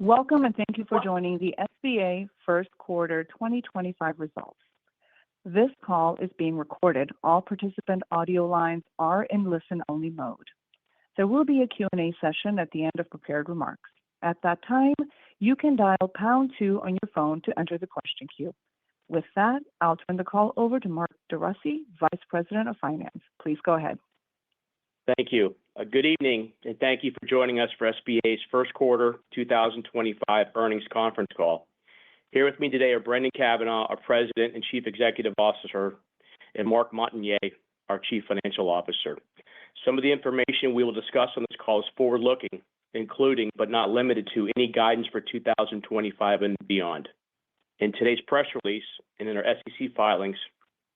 Welcome and thank you for joining the SBA First Quarter 2025 results. This call is being recorded. All participant audio lines are in listen-only mode. There will be a Q&A session at the end of prepared remarks. At that time, you can dial #2 on your phone to enter the question queue. With that, I'll turn the call over to Mark DeRussy, Vice President of Finance. Please go ahead. Thank you. Good evening, and thank you for joining us for SBA's First Quarter 2025 earnings conference call. Here with me today are Brendan Cavanagh, our President and Chief Executive Officer, and Marc Montagner, our Chief Financial Officer. Some of the information we will discuss on this call is forward-looking, including but not limited to any guidance for 2025 and beyond. In today's press release and in our SEC filings,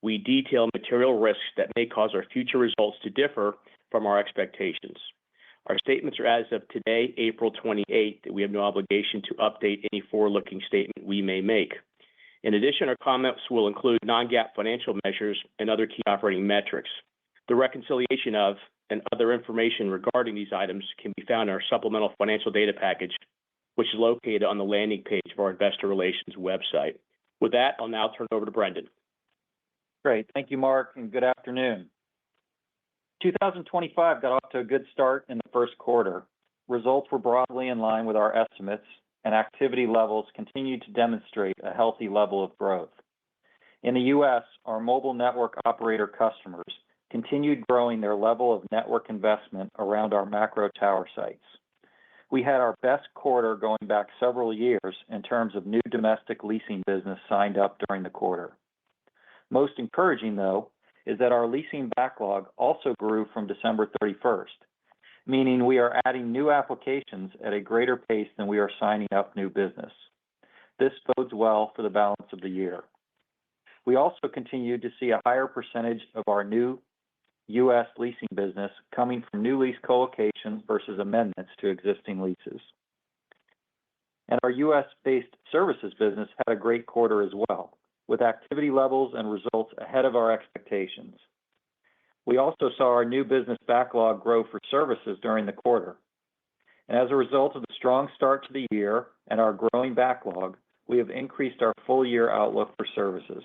we detail material risks that may cause our future results to differ from our expectations. Our statements are as of today, April 28th, that we have no obligation to update any forward-looking statement we may make. In addition, our comments will include non-GAAP financial measures and other key operating metrics. The reconciliation of and other information regarding these items can be found in our supplemental financial data package, which is located on the landing page of our Investor Relations website. With that, I'll now turn it over to Brendan. Great. Thank you, Mark, and good afternoon. 2025 got off to a good start in the first quarter. Results were broadly in line with our estimates, and activity levels continued to demonstrate a healthy level of growth. In the U.S., our mobile network operator customers continued growing their level of network investment around our macro tower sites. We had our best quarter going back several years in terms of new domestic leasing business signed up during the quarter. Most encouraging, though, is that our leasing backlog also grew from December 31st, meaning we are adding new applications at a greater pace than we are signing up new business. This bodes well for the balance of the year. We also continue to see a higher percentage of our new U.S. leasing business coming from new lease co-locations versus amendments to existing leases. And our U.S.-based services business had a great quarter as well, with activity levels and results ahead of our expectations. We also saw our new business backlog grow for services during the quarter. And as a result of the strong start to the year and our growing backlog, we have increased our full-year outlook for services.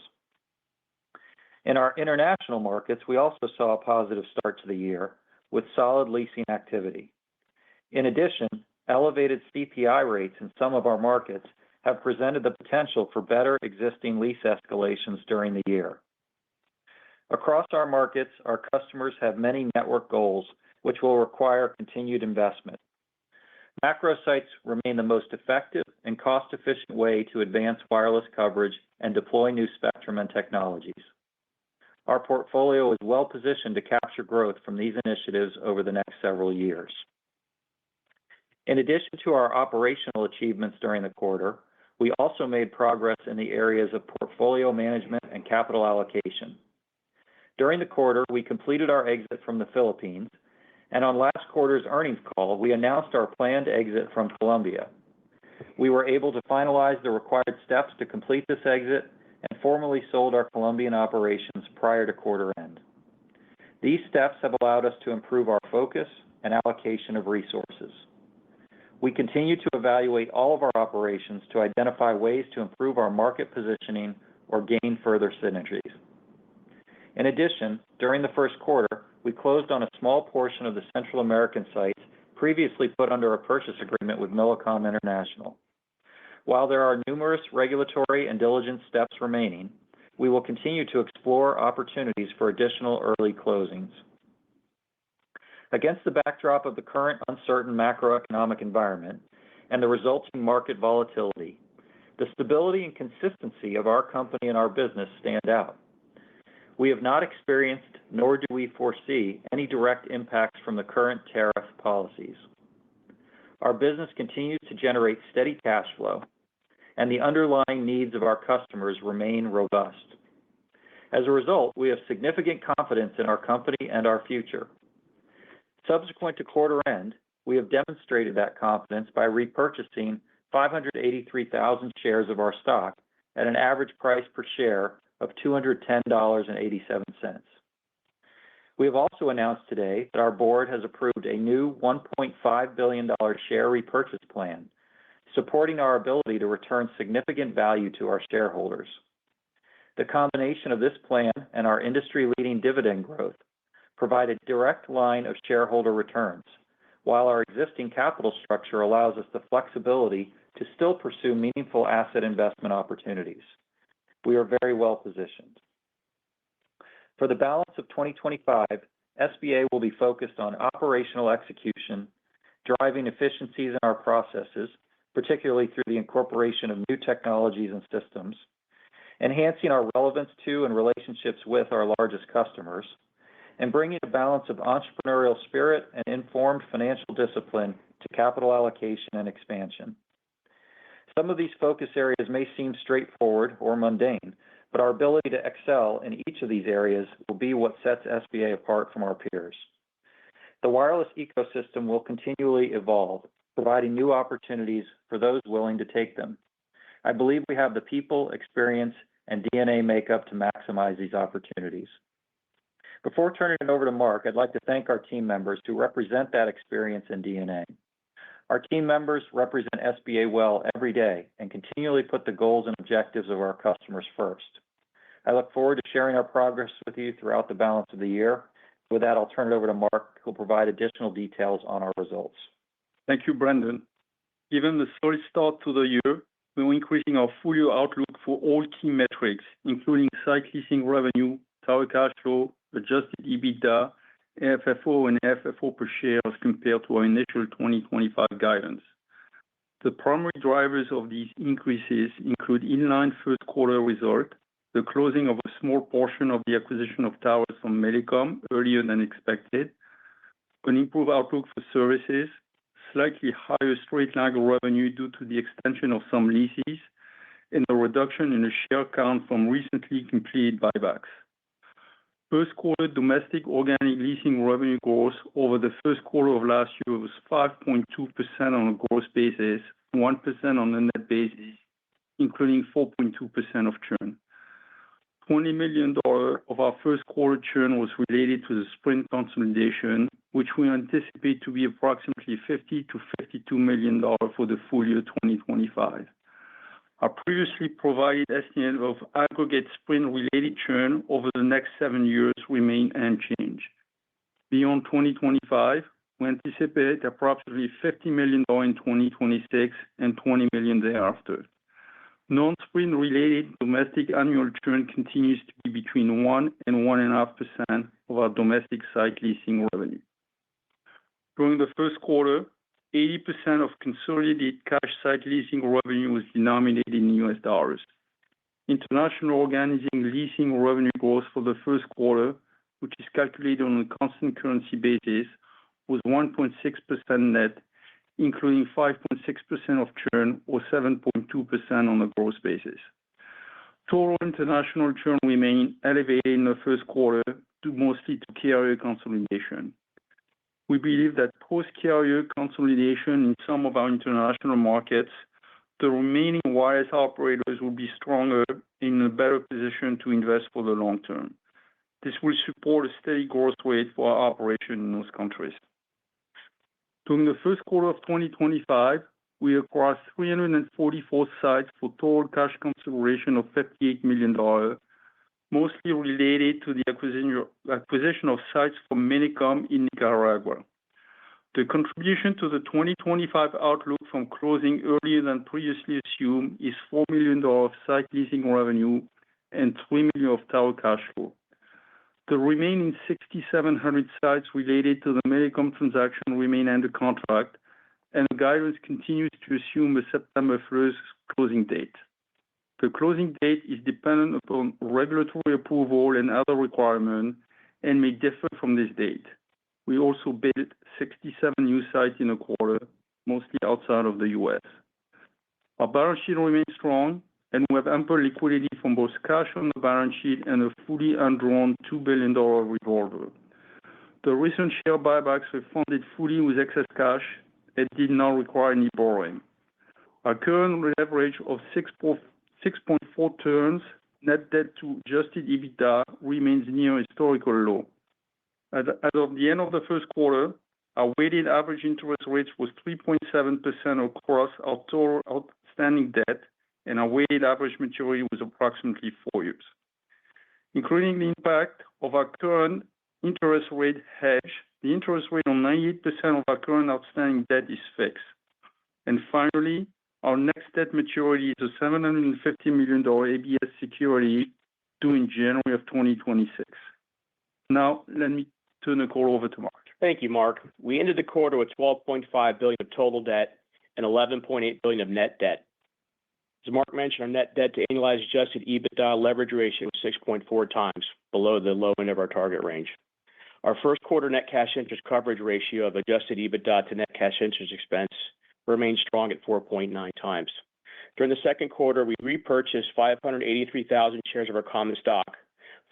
In our international markets, we also saw a positive start to the year with solid leasing activity. In addition, elevated CPI rates in some of our markets have presented the potential for better existing lease escalations during the year. Across our markets, our customers have many network goals, which will require continued investment. Macro sites remain the most effective and cost-efficient way to advance wireless coverage and deploy new spectrum and technologies. Our portfolio is well-positioned to capture growth from these initiatives over the next several years. In addition to our operational achievements during the quarter, we also made progress in the areas of portfolio management and capital allocation. During the quarter, we completed our exit from the Philippines, and on last quarter's earnings call, we announced our planned exit from Colombia. We were able to finalize the required steps to complete this exit and formally sold our Colombian operations prior to quarter end. These steps have allowed us to improve our focus and allocation of resources. We continue to evaluate all of our operations to identify ways to improve our market positioning or gain further synergies. In addition, during the first quarter, we closed on a small portion of the Central American sites previously put under a purchase agreement with Millicom International. While there are numerous regulatory and diligence steps remaining, we will continue to explore opportunities for additional early closings. Against the backdrop of the current uncertain macroeconomic environment and the resulting market volatility, the stability and consistency of our company and our business stand out. We have not experienced, nor do we foresee, any direct impacts from the current tariff policies. Our business continues to generate steady cash flow, and the underlying needs of our customers remain robust. As a result, we have significant confidence in our company and our future. Subsequent to quarter end, we have demonstrated that confidence by repurchasing 583,000 shares of our stock at an average price per share of $210.87. We have also announced today that our board has approved a new $1.5 billion share repurchase plan supporting our ability to return significant value to our shareholders. The combination of this plan and our industry-leading dividend growth provide a direct line of shareholder returns, while our existing capital structure allows us the flexibility to still pursue meaningful asset investment opportunities. We are very well positioned. For the balance of 2025, SBA will be focused on operational execution, driving efficiencies in our processes, particularly through the incorporation of new technologies and systems, enhancing our relevance to and relationships with our largest customers, and bringing a balance of entrepreneurial spirit and informed financial discipline to capital allocation and expansion. Some of these focus areas may seem straightforward or mundane, but our ability to excel in each of these areas will be what sets SBA apart from our peers. The wireless ecosystem will continually evolve, providing new opportunities for those willing to take them. I believe we have the people, experience, and DNA makeup to maximize these opportunities. Before turning it over to Mark, I'd like to thank our team members who represent that experience and DNA. Our team members represent SBA well every day and continually put the goals and objectives of our customers first. I look forward to sharing our progress with you throughout the balance of the year. With that, I'll turn it over to Mark, who will provide additional details on our results. Thank you, Brendan. Given the solid start to the year, we're increasing our full-year outlook for all key metrics, including site leasing revenue, tower cash flow, adjusted EBITDA, AFFO, and AFFO per share as compared to our initial 2025 guidance. The primary drivers of these increases include inline first quarter result, the closing of a small portion of the acquisition of towers from Millicom earlier than expected, an improved outlook for services, slightly higher straight-line revenue due to the extension of some leases, and a reduction in the share count from recently completed buybacks. First quarter domestic organic leasing revenue growth over the first quarter of last year was 5.2% on a gross basis, 1% on a net basis, including 4.2% of churn. $20 million of our first quarter churn was related to the Sprint consolidation, which we anticipate to be approximately $50 to $52 million for the full year 2025. Our previously provided estimate of aggregate Sprint-related churn over the next 7 years remain unchanged. Beyond 2025, we anticipate approximately $50 million in 2026 and $20 million thereafter. Non-Sprint-related domestic annual churn continues to be between 1% and 1.5% of our domestic site leasing revenue. During the first quarter, 80% of consolidated cash site leasing revenue was denominated in U.S. dollars. International organic leasing revenue growth for the first quarter, which is calculated on a constant currency basis, was 1.6% net, including 5.6% of churn or 7.2% on a gross basis. Total international churn remained elevated in the first quarter due mostly to carrier consolidation. We believe that post-carrier consolidation in some of our international markets, the remaining wireless operators will be stronger and in a better position to invest for the long term. This will support a steady growth rate for our operation in those countries. During the first quarter of 2025, we acquired 344 sites for total cash consideration of $58 million, mostly related to the acquisition of sites from Millicom in Nicaragua. The contribution to the 2025 outlook from closing earlier than previously assumed is $4 million of site leasing revenue and $3 million of tower cash flow. The remaining 6,700 sites related to the Millicom transaction remain under contract, and the guidance continues to assume a September 1st closing date. The closing date is dependent upon regulatory approval and other requirements and may differ from this date. We also built 67 new sites in a quarter, mostly outside of the U.S. Our balance sheet remains strong, and we have ample liquidity from both cash on the balance sheet and a fully undrawn $2 billion revolver. The recent share buybacks were funded fully with excess cash and did not require any borrowing. Our current leverage of 6.4 turns net debt to adjusted EBITDA remains near historical low. As of the end of the first quarter, Our weighted average interest rate was 3.7% across our total outstanding debt, and our weighted average maturity was approximately 4 years. Including the impact of our current interest rate hedge, the interest rate on 98% of our current outstanding debt is fixed. And finally, our next debt maturity is a $750 million ABS security due in January of 2026. Now, let me turn the call over to Mark. Thank you, Mark. We ended the quarter with $12.5 billion of total debt and $11.8 billion of net debt. As Mark mentioned, our net debt to annualized adjusted EBITDA leverage ratio was 6.4 times, below the low end of our target range. Our first quarter net cash interest coverage ratio of adjusted EBITDA to net cash interest expense remained strong at 4.9 times. During the second quarter, we repurchased 583,000 shares of our common stock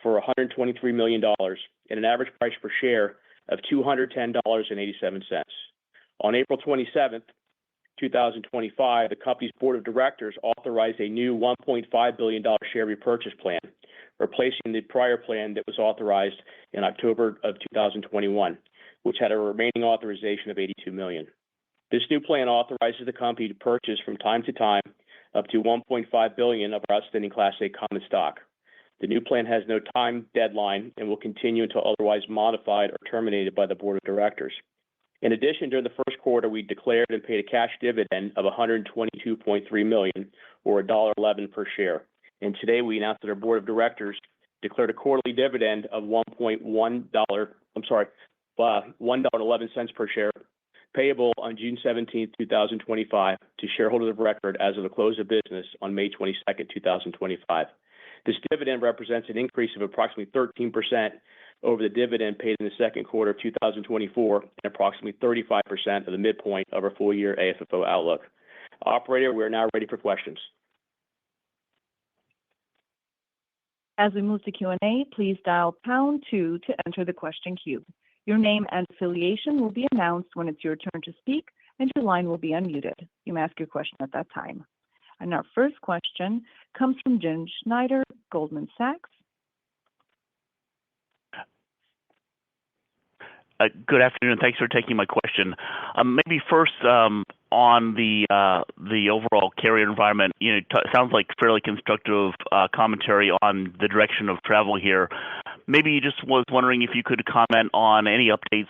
for $123 million at an average price per share of $210.87. On April 27th, 2025, the company's board of directors authorized a new $1.5 billion share repurchase plan, replacing the prior plan that was authorized in October of 2021, which had a remaining authorization of $82 million. This new plan authorizes the company to purchase from time to time up to $1.5 billion of our outstanding Class A common stock. The new plan has no time deadline and will continue until otherwise modified or terminated by the board of directors. In addition, during the first quarter, we declared and paid a cash dividend of $122.3 million, or $1.11 per share. And today, we announced that our board of directors declared a quarterly dividend of $1.11 per share, payable on June 17, 2025, to shareholders of record as of the close of business on May 22, 2025. This dividend represents an increase of approximately 13% over the dividend paid in the second quarter of 2024 and approximately 35% of the midpoint of our full-year AFFO outlook. Operator, we are now ready for questions. As we move to Q&A, please dial #2 to enter the question queue. Your name and affiliation will be announced when it's your turn to speak, and your line will be unmuted. You may ask your question at that time. And our first question comes from Jim Schneider, Goldman Sachs. Good afternoon. Thanks for taking my question. Maybe first on the overall carrier environment, it sounds like fairly constructive commentary on the direction of travel here. Maybe just was wondering if you could comment on any updates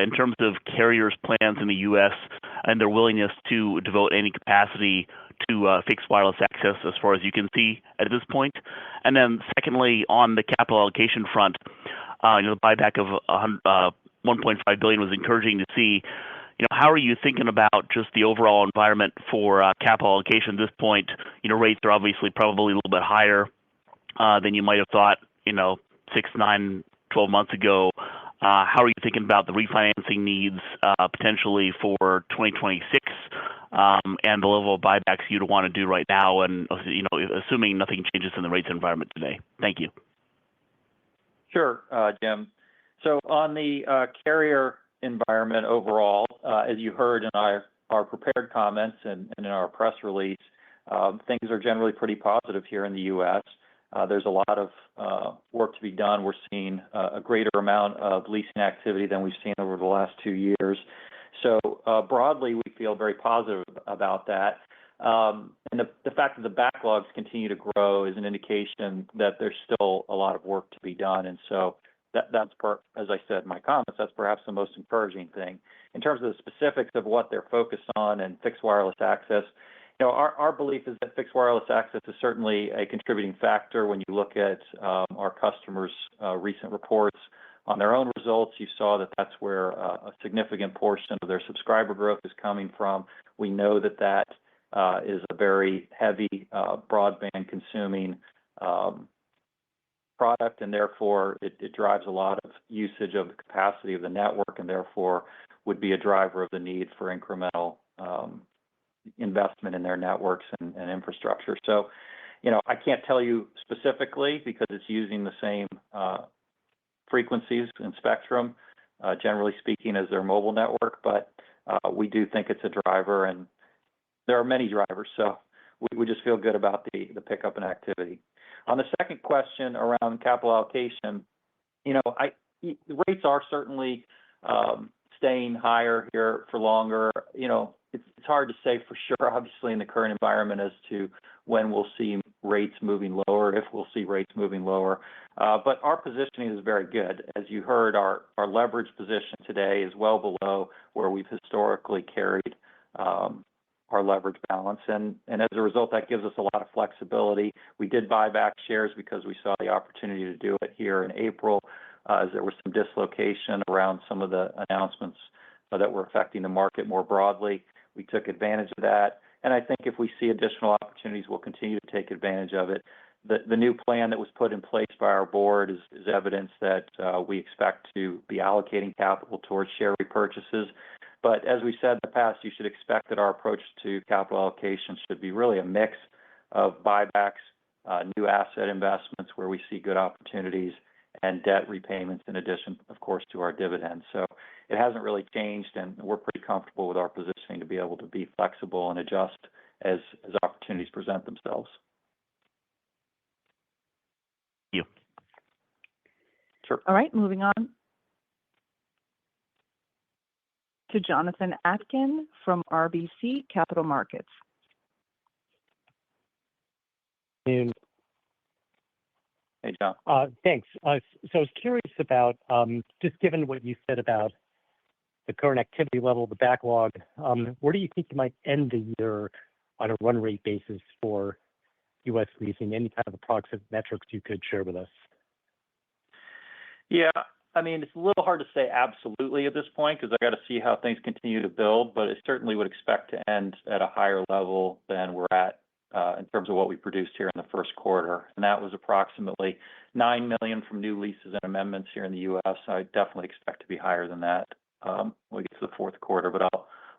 in terms of carriers' plans in the U.S. and their willingness to devote any capacity to fixed wireless access as far as you can see at this point. And then secondly, on the capital allocation front, the buyback of $1.5 billion was encouraging to see. How are you thinking about just the overall environment for capital allocation at this point? Rates are obviously probably a little bit higher than you might have thought, 6, 9, 12 months ago. How are you thinking about the refinancing needs potentially for 2026 and the level of buybacks you'd want to do right now, and assuming nothing changes in the rates environment today? Thank you. Sure, Jim. So on the carrier environment overall, as you heard in our prepared comments and in our press release, things are generally pretty positive here in the U.S. There's a lot of work to be done. We're seeing a greater amount of leasing activity than we've seen over the last 2 years. So broadly, we feel very positive about that. And the fact that the backlogs continue to grow is an indication that there's still a lot of work to be done. And so that's, as I said in my comments, that's perhaps the most encouraging thing. In terms of the specifics of what they're focused on and fixed wireless access, our belief is that fixed wireless access is certainly a contributing factor. When you look at our customers' recent reports on their own results, you saw that that's where a significant portion of their subscriber growth is coming from. We know that that is a very heavy broadband consuming product, and therefore it drives a lot of usage of the capacity of the network, and therefore would be a driver of the need for incremental investment in their networks and infrastructure. So, I can't tell you specifically because it's using the same frequencies and spectrum, generally speaking, as their mobile network, but we do think it's a driver, and there are many drivers, so we just feel good about the pickup in activity. On the second question around capital allocation, the rates are certainly staying higher here for longer, it's hard to say for sure, obviously, in the current environment as to when we'll see rates moving lower, if we'll see rates moving lower. But our positioning is very good. As you heard, our leverage position today is well below where we've historically carried our leverage balance. And as a result, that gives us a lot of flexibility. We did buy back shares because we saw the opportunity to do it here in April, as there was some dislocation around some of the announcements that were affecting the market more broadly. We took advantage of that. And I think if we see additional opportunities, we'll continue to take advantage of it. The new plan that was put in place by our board is evidence that we expect to be allocating capital towards share repurchases. But as we said in the past, you should expect that our approach to capital allocation should be really a mix of buybacks, new asset investments where we see good opportunities, and debt repayments in addition, of course, to our dividends. So it hasn't really changed, and we're pretty comfortable with our positioning to be able to be flexible and adjust as opportunities present themselves. Thank you. Sure. All right, moving on to Jonathan Atkin from RBC Capital Markets. And, Hey, John. thanks. So I was curious about, just given what you said about the current activity level, the backlog, where do you think you might end the year on a run rate basis for U.S. leasing? Any kind of approximate metrics you could share with us? Yeah, I mean, it's a little hard to say absolutely at this point because I got to see how things continue to build, but I certainly would expect to end at a higher level than we're at in terms of what we produced here in the first quarter. And that was approximately $9 million from new leases and amendments here in the U.S. I definitely expect to be higher than that when we get to the fourth quarter, but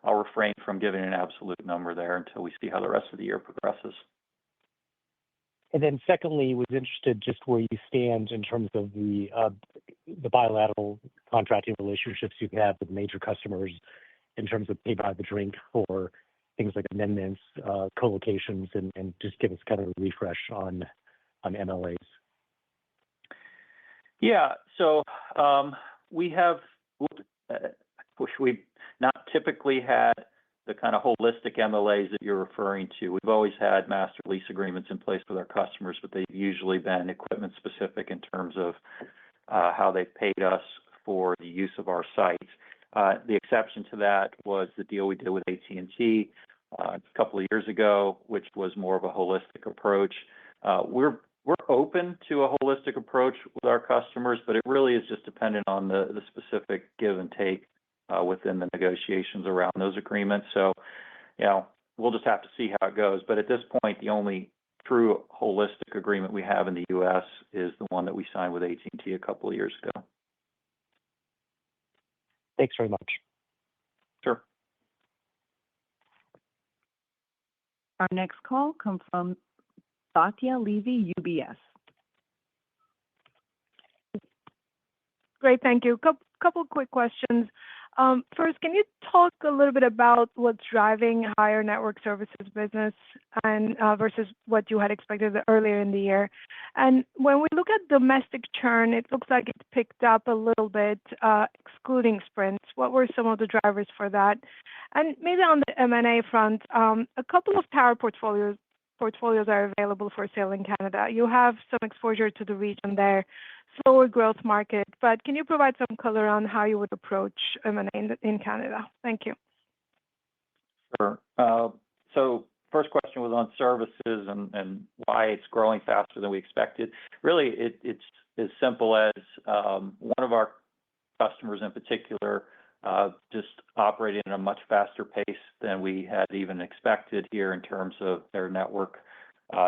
I'll refrain from giving an absolute number there until we see how the rest of the year progresses. And then secondly, was interested just where you stand in terms of the bilateral contracting relationships you have with major customers in terms of pay by the drink for things like amendments, co-locations, and just give us kind of a refresh on MLAs. Yeah, so we've not typically had the kind of holistic MLAs that you're referring to. We've always had master lease agreements in place with our customers, but they've usually been equipment specific in terms of how they've paid us for the use of our sites. The exception to that was the deal we did with AT&T a couple of years ago, which was more of a holistic approach. We're open to a holistic approach with our customers, but it really is just dependent on the specific give and take within the negotiations around those agreements. So, we'll just have to see how it goes. But at this point, the only true holistic agreement we have in the U.S. is the one that we signed with AT&T a couple of years ago. Thanks very much. Sure. Our next call comes from Batya Levi, UBS. Great, thank you. Couple quick questions. First, can you talk a little bit about what's driving higher network services business and versus what you had expected earlier in the year? And when we look at domestic churn, it looks like it's picked up a little bit, excluding Sprint. What were some of the drivers for that? And maybe on the M&A front, a couple of tower portfolios are available for sale in Canada. You have some exposure to the region there, slower growth market, but can you provide some color on how you would approach M&A in Canada? Thank you. Sure. So first question was on services and why it's growing faster than we expected. Really, it's as simple as one of our customers in particular just operating at a much faster pace than we had even expected here in terms of their network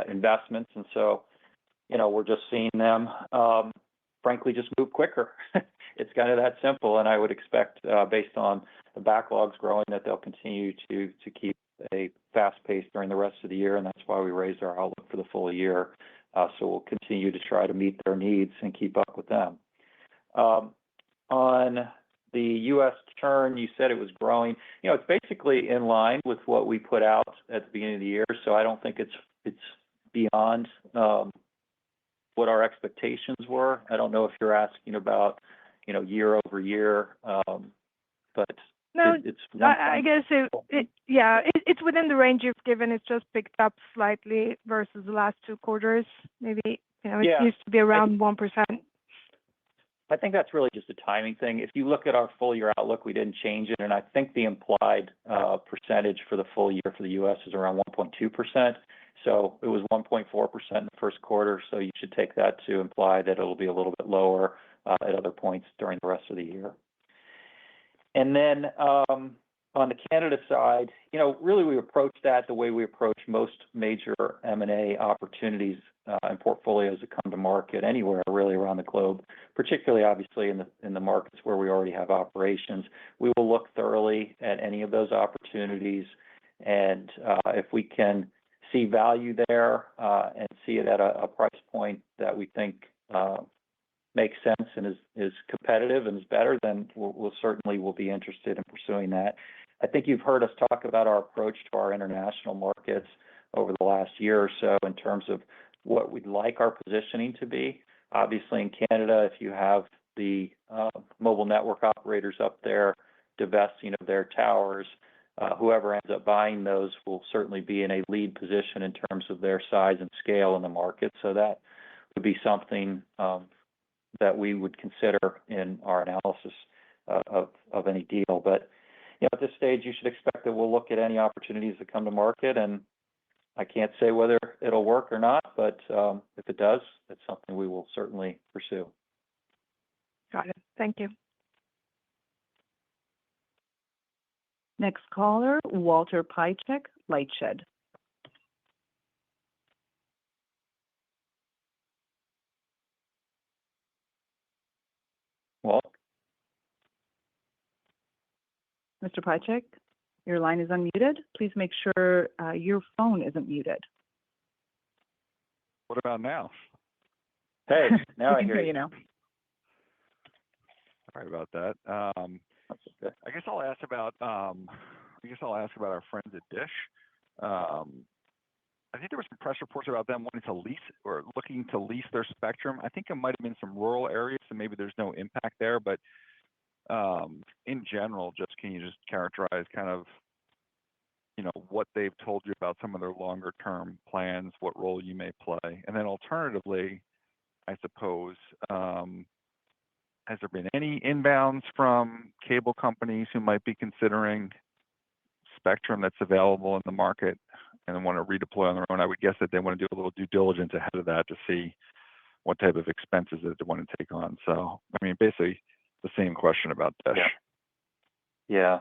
investments. And so, we're just seeing them, frankly, just move quicker. It's kind of that simple. And I would expect, based on the backlogs growing, that they'll continue to keep a fast pace during the rest of the year. And that's why we raised our outlook for the full year. So we'll continue to try to meet their needs and keep up with them. On the U.S. churn, you said it was growing. It's basically in line with what we put out at the beginning of the year. So I don't think it's beyond what our expectations were. I don't know if you're asking about, year over year. but No, it's I guess it's within the range you've given. It's just picked up slightly versus the last 2 quarters. Maybe, it used to be around 1%. I think that's really just a timing thing. If you look at our full year outlook, we didn't change it, and I think the implied percentage for the full year for the U.S. is around 1.2%. So it was 1.4% in the first quarter. So you should take that to imply that it'll be a little bit lower at other points during the rest of the year. And then on the Canada side, really we approach that the way we approach most major M&A opportunities and portfolios that come to market anywhere really around the globe, particularly obviously in the markets where we already have operations. We will look thoroughly at any of those opportunities, and if we can see value there and see it at a price point that we think makes sense and is competitive and is better, then we'll certainly will be interested in pursuing that. I think you've heard us talk about our approach to our international markets over the last year or so in terms of what we'd like our positioning to be. Obviously, in Canada, if you have the mobile network operators up there divesting of their towers, whoever ends up buying those will certainly be in a lead position in terms of their size and scale in the market. So that would be something that we would consider in our analysis of any deal. But at this stage, you should expect that we'll look at any opportunities that come to market, and I can't say whether it'll work or not, but if it does, it's something we will certainly pursue. Got it. Thank you. Next caller, Walter Piecyk, LightShed. Walt? Mr. Piecyk, your line is unmuted. Please make sure your phone isn't muted. What about now? Hey, now I hear hear you. you now. Sorry about that. I guess I'll ask about our friends at Dish. I think there were some press reports about them wanting to lease or looking to lease their spectrum. I think it might have been some rural areas, so maybe there's no impact there. But in general, can you just characterize kind of what they've told you about some of their longer term plans, what role you may play, and then alternatively, I suppose, has there been any inbounds from cable companies who might be considering spectrum that's available in the market and want to redeploy on their own? I would guess that they want to do a little due diligence ahead of that to see what type of expenses that they want to take on. So, I mean, basically the same question about Dish. Yeah.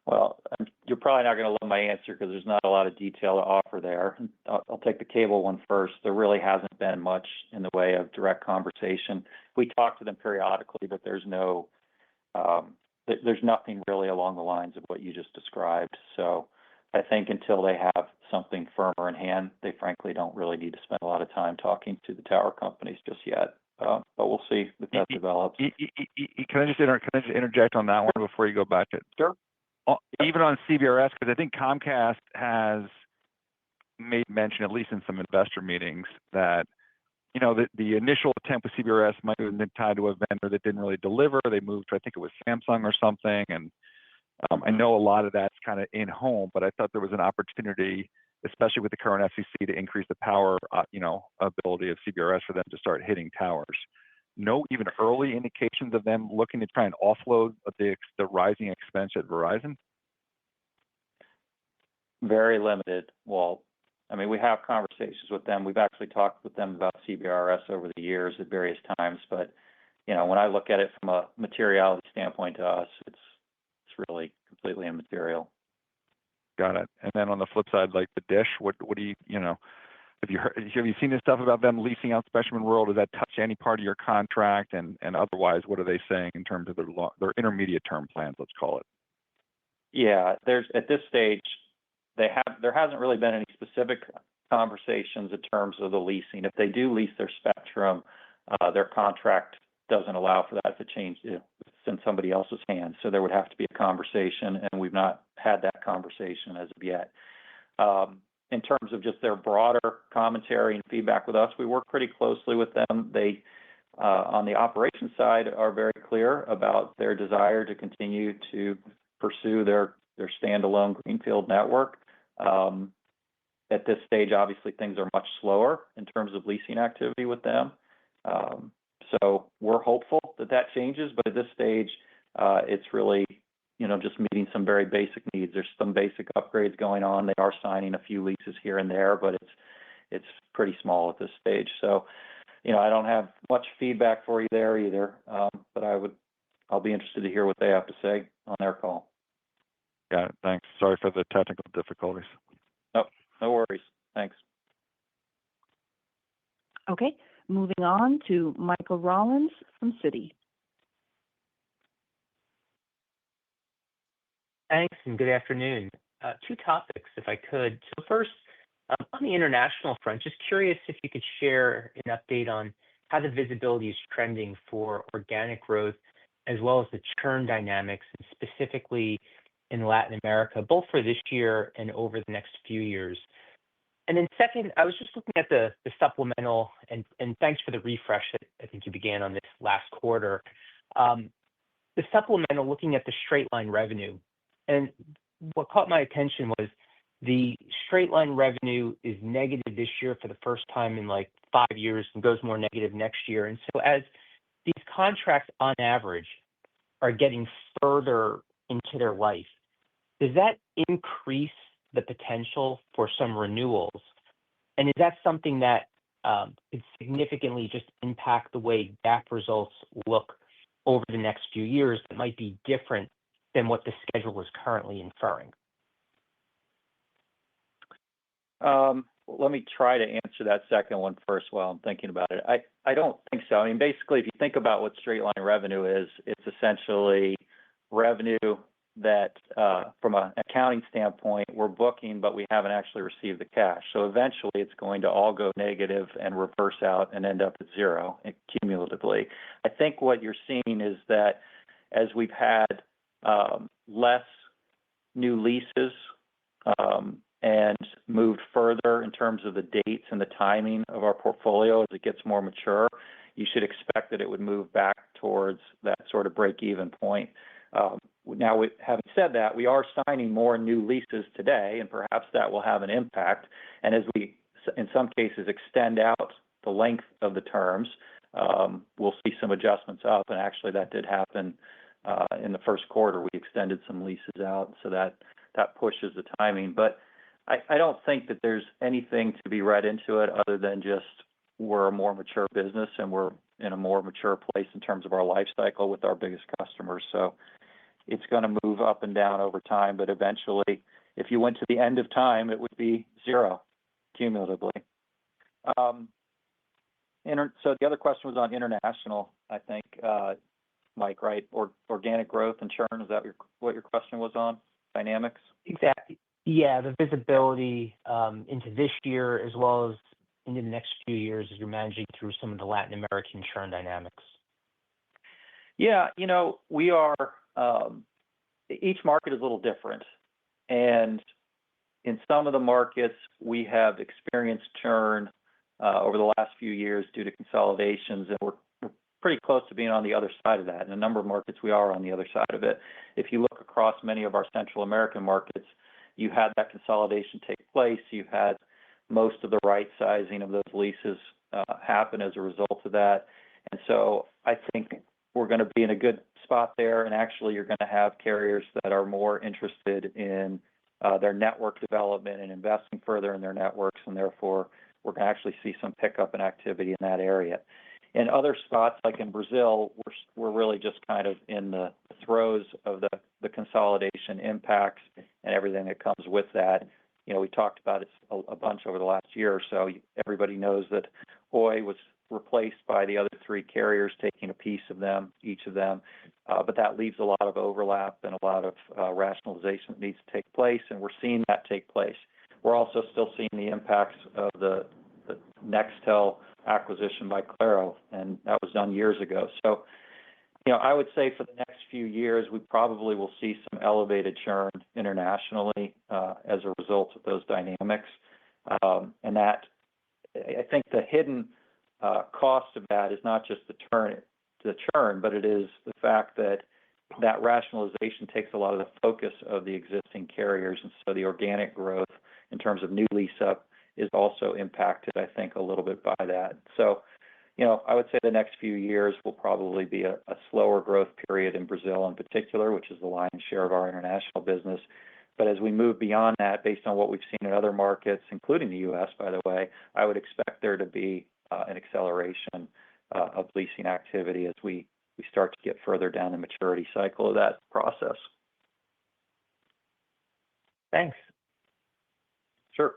Well, you're probably not going to love my answer because there's not a lot of detail to offer there. I'll take the cable one first. There really hasn't been much in the way of direct conversation. We talk to them periodically, but there's nothing really along the lines of what you just described. So I think until they have something firmer in hand, they frankly don't really need to spend a lot of time talking to the tower companies just yet. But we'll see if that develops. Can I just interject on that one before you go back to it? Sure. Even on CBRS, because I think Comcast has made mention, at least in some investor meetings, that the initial attempt with CBRS might have been tied to a vendor that didn't really deliver. They moved to, I think it was Samsung or something, and I know a lot of that's kind of in home, but I thought there was an opportunity, especially with the current FCC, to increase the power, ability of CBRS for them to start hitting towers. No even early indications of them looking to try and offload the rising expense at Verizon? Very limited, Walt. I mean, we have conversations with them. We've actually talked with them about CBRS over the years at various times. But, when I look at it from a materiality standpoint to us, it's really completely immaterial. Got it. And then on the flip side, like the Dish, what do you, have you seen this stuff about them leasing out spectrum in rural? Does that touch any part of your contract? And otherwise, what are they saying in terms of their intermediate term plans, let's call it? Yeah, at this stage, there hasn't really been any specific conversations in terms of the leasing. If they do lease their spectrum, their contract doesn't allow for that to change. It's in somebody else's hands. So there would have to be a conversation, and we've not had that conversation as of yet. In terms of just their broader commentary and feedback with us, we work pretty closely with them. They on the operations side are very clear about their desire to continue to pursue their standalone greenfield network. At this stage, obviously, things are much slower in terms of leasing activity with them. So we're hopeful that that changes, but at this stage, it's really, just meeting some very basic needs. There's some basic upgrades going on. They are signing a few leases here and there, but it's pretty small at this stage. So, I don't have much feedback for you there either, but I'll be interested to hear what they have to say on their call. Got it. Thanks. Sorry for the technical difficulties. No worries. Thanks. Okay, moving on to Michael Rollins from Citi. Thanks, and good afternoon. Two topics, if I could. So first, on the international front, just curious if you could share an update on how the visibility is trending for organic growth, as well as the churn dynamics, and specifically in Latin America, both for this year and over the next few years. And then second, I was just looking at the supplemental, and thanks for the refresh that I think you began on this last quarter. The supplemental, looking at the straight line revenue, and what caught my attention was the straight line revenue is negative this year for the first time in like 5 years and goes more negative next year. And so as these contracts on average are getting further into their life, does that increase the potential for some renewals? And is that something that could significantly just impact the way GAAP results look over the next few years that might be different than what the schedule is currently inferring? Let me try to answer that second one first while I'm thinking about it. I don't think so. I mean, basically, if you think about what straight line revenue is, it's essentially revenue that, from an accounting standpoint, we're booking, but we haven't actually received the cash. So eventually, it's going to all go negative and reverse out and end up at zero cumulatively. I think what you're seeing is that as we've had less new leases and moved further in terms of the dates and the timing of our portfolio as it gets more mature, you should expect that it would move back towards that sort of break-even point. Now, having said that, we are signing more new leases today, and perhaps that will have an impact. And as we, in some cases, extend out the length of the terms, we'll see some adjustments up. And actually, that did happen in the first quarter. We extended some leases out, so that pushes the timing. But I don't think that there's anything to be read into it other than just we're a more mature business and we're in a more mature place in terms of our life cycle with our biggest customers. So it's going to move up and down over time, but eventually, if you went to the end of time, it would be zero cumulatively. So the other question was on international, I think, Mike, right? Or organic growth and churn, is that what your question was on? Dynamics? Exactly. Yeah, the visibility into this year as well as into the next few years as you're managing through some of the Latin American churn dynamics. Yeah, we are, each market is a little different. And in some of the markets, we have experienced churn over the last few years due to consolidations, and we're pretty close to being on the other side of that. In a number of markets, we are on the other side of it. If you look across many of our Central American markets, you had that consolidation take place. You had most of the right sizing of those leases happen as a result of that. And so I think we're going to be in a good spot there. And actually, you're going to have carriers that are more interested in their network development and investing further in their networks. And therefore, we're going to actually see some pickup in activity in that area. In other spots, like in Brazil, we're really just kind of in the throes of the consolidation impacts and everything that comes with that. We talked about it a bunch over the last year or so. Everybody knows that Oi was replaced by the other three carriers taking a piece of them, each of them. But that leaves a lot of overlap and a lot of rationalization that needs to take place, and we're seeing that take place. We're also still seeing the impacts of the Nextel acquisition by Claro, and that was done years ago. So, I would say for the next few years, we probably will see some elevated churn internationally as a result of those dynamics. And that, I think the hidden cost of that is not just the churn, but it is the fact that rationalization takes a lot of the focus of the existing carriers, and so the organic growth in terms of new lease up is also impacted, I think, a little bit by that. So, I would say the next few years will probably be a slower growth period in Brazil in particular, which is the lion's share of our international business. But as we move beyond that, based on what we've seen in other markets, including the U.S., by the way, I would expect there to be an acceleration of leasing activity as we start to get further down the maturity cycle of that process. Thanks. Sure.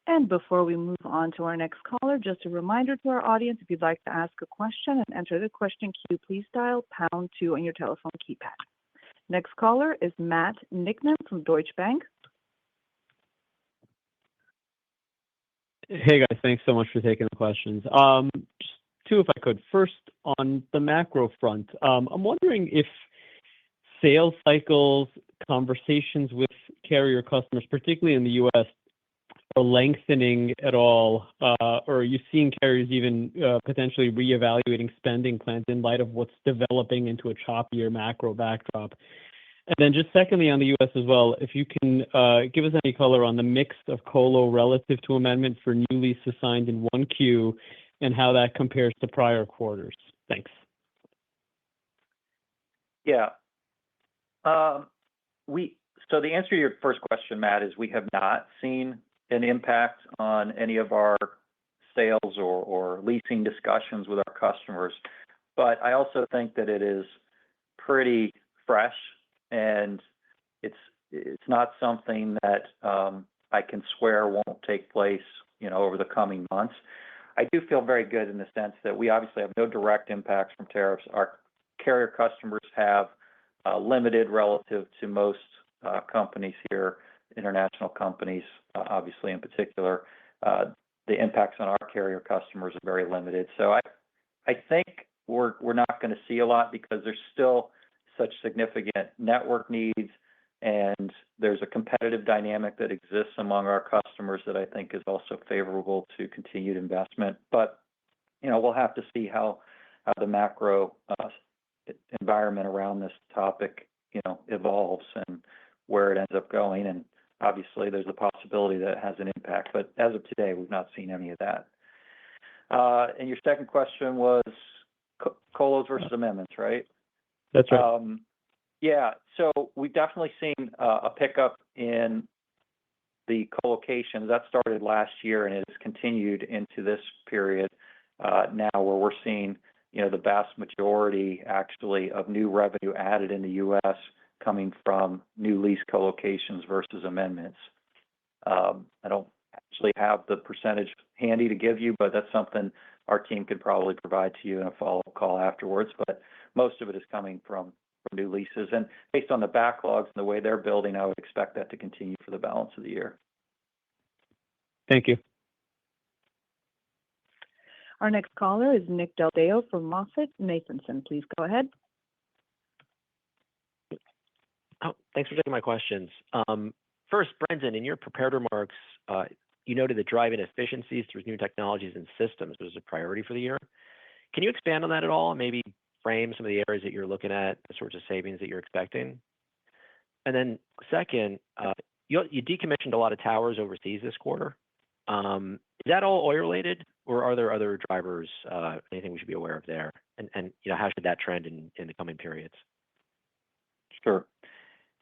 And before we move on to our next caller, just a reminder to our audience, if you'd like to ask a question and enter the question queue, please dial #2 on your telephone keypad. Next caller is Matt Niknam from Deutsche Bank. Hey guys, thanks so much for taking the questions. Just two, if I could. First, on the macro front, I'm wondering if sales cycles, conversations with carrier customers, particularly in the U.S., are lengthening at all, or are you seeing carriers even potentially reevaluating spending plans in light of what's developing into a choppier macro backdrop? And then just secondly on the U.S. as well, if you can give us any color on the mix of colo relative to amendment for new leases signed in 1Q and how that compares to prior quarters. Thanks. Yeah. So the answer to your first question, Matt, is we have not seen an impact on any of our sales or leasing discussions with our customers. But I also think that it is pretty fresh, and it's not something that I can swear won't take place, over the coming months. I do feel very good in the sense that we obviously have no direct impacts from tariffs. Our carrier customers have limited relative to most companies here, international companies, obviously in particular. The impacts on our carrier customers are very limited. So I think we're not going to see a lot because there's still such significant network needs, and there's a competitive dynamic that exists among our customers that I think is also favorable to continued investment. But we'll have to see how the macro environment around this topic evolves and where it ends up going. And obviously, there's a possibility that it has an impact. But as of today, we've not seen any of that. And your second question was colos versus amendments, right? That's right. Yeah. So we've definitely seen a pickup in the colocations. That started last year, and it has continued into this period now where we're seeing the vast majority, actually, of new revenue added in the U.S. coming from new lease colocations versus amendments. I don't actually have the percentage handy to give you, but that's something our team could probably provide to you in a follow-up call afterwards. But most of it is coming from new leases. And based on the backlogs and the way they're building, I would expect that to continue for the balance of the year. Thank you. Our next caller is Nick Del Deo from MoffettNathanson. Please go ahead. Oh, thanks for taking my questions. First, Brendan, in your prepared remarks, you noted that driving efficiencies through new technologies and systems was a priority for the year. Can you expand on that at all? Maybe frame some of the areas that you're looking at, the sorts of savings that you're expecting? And then second, you decommissioned a lot of towers overseas this quarter. Is that all oil-related, or are there other drivers, anything we should be aware of there? And how should that trend in the coming periods? Sure.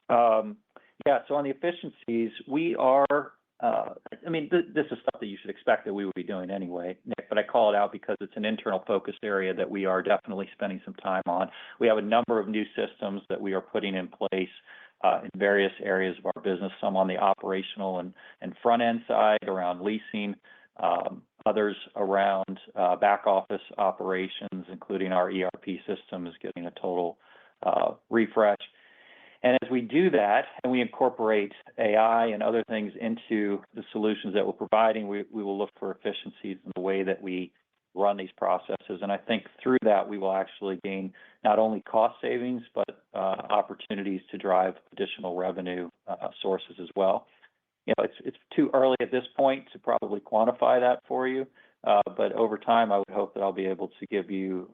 Yeah, so on the efficiencies, we are, this is stuff that you should expect that we would be doing anyway, Nick, but I call it out because it's an internal focus area that we are definitely spending some time on. We have a number of new systems that we are putting in place in various areas of our business, some on the operational and front-end side around leasing, others around back office operations, including our ERP system is getting a total refresh. And as we do that and we incorporate AI and other things into the solutions that we're providing, we will look for efficiencies in the way that we run these processes. And I think through that, we will actually gain not only cost savings, but opportunities to drive additional revenue sources as well. It's too early at this point to probably quantify that for you, but over time, I would hope that I'll be able to give you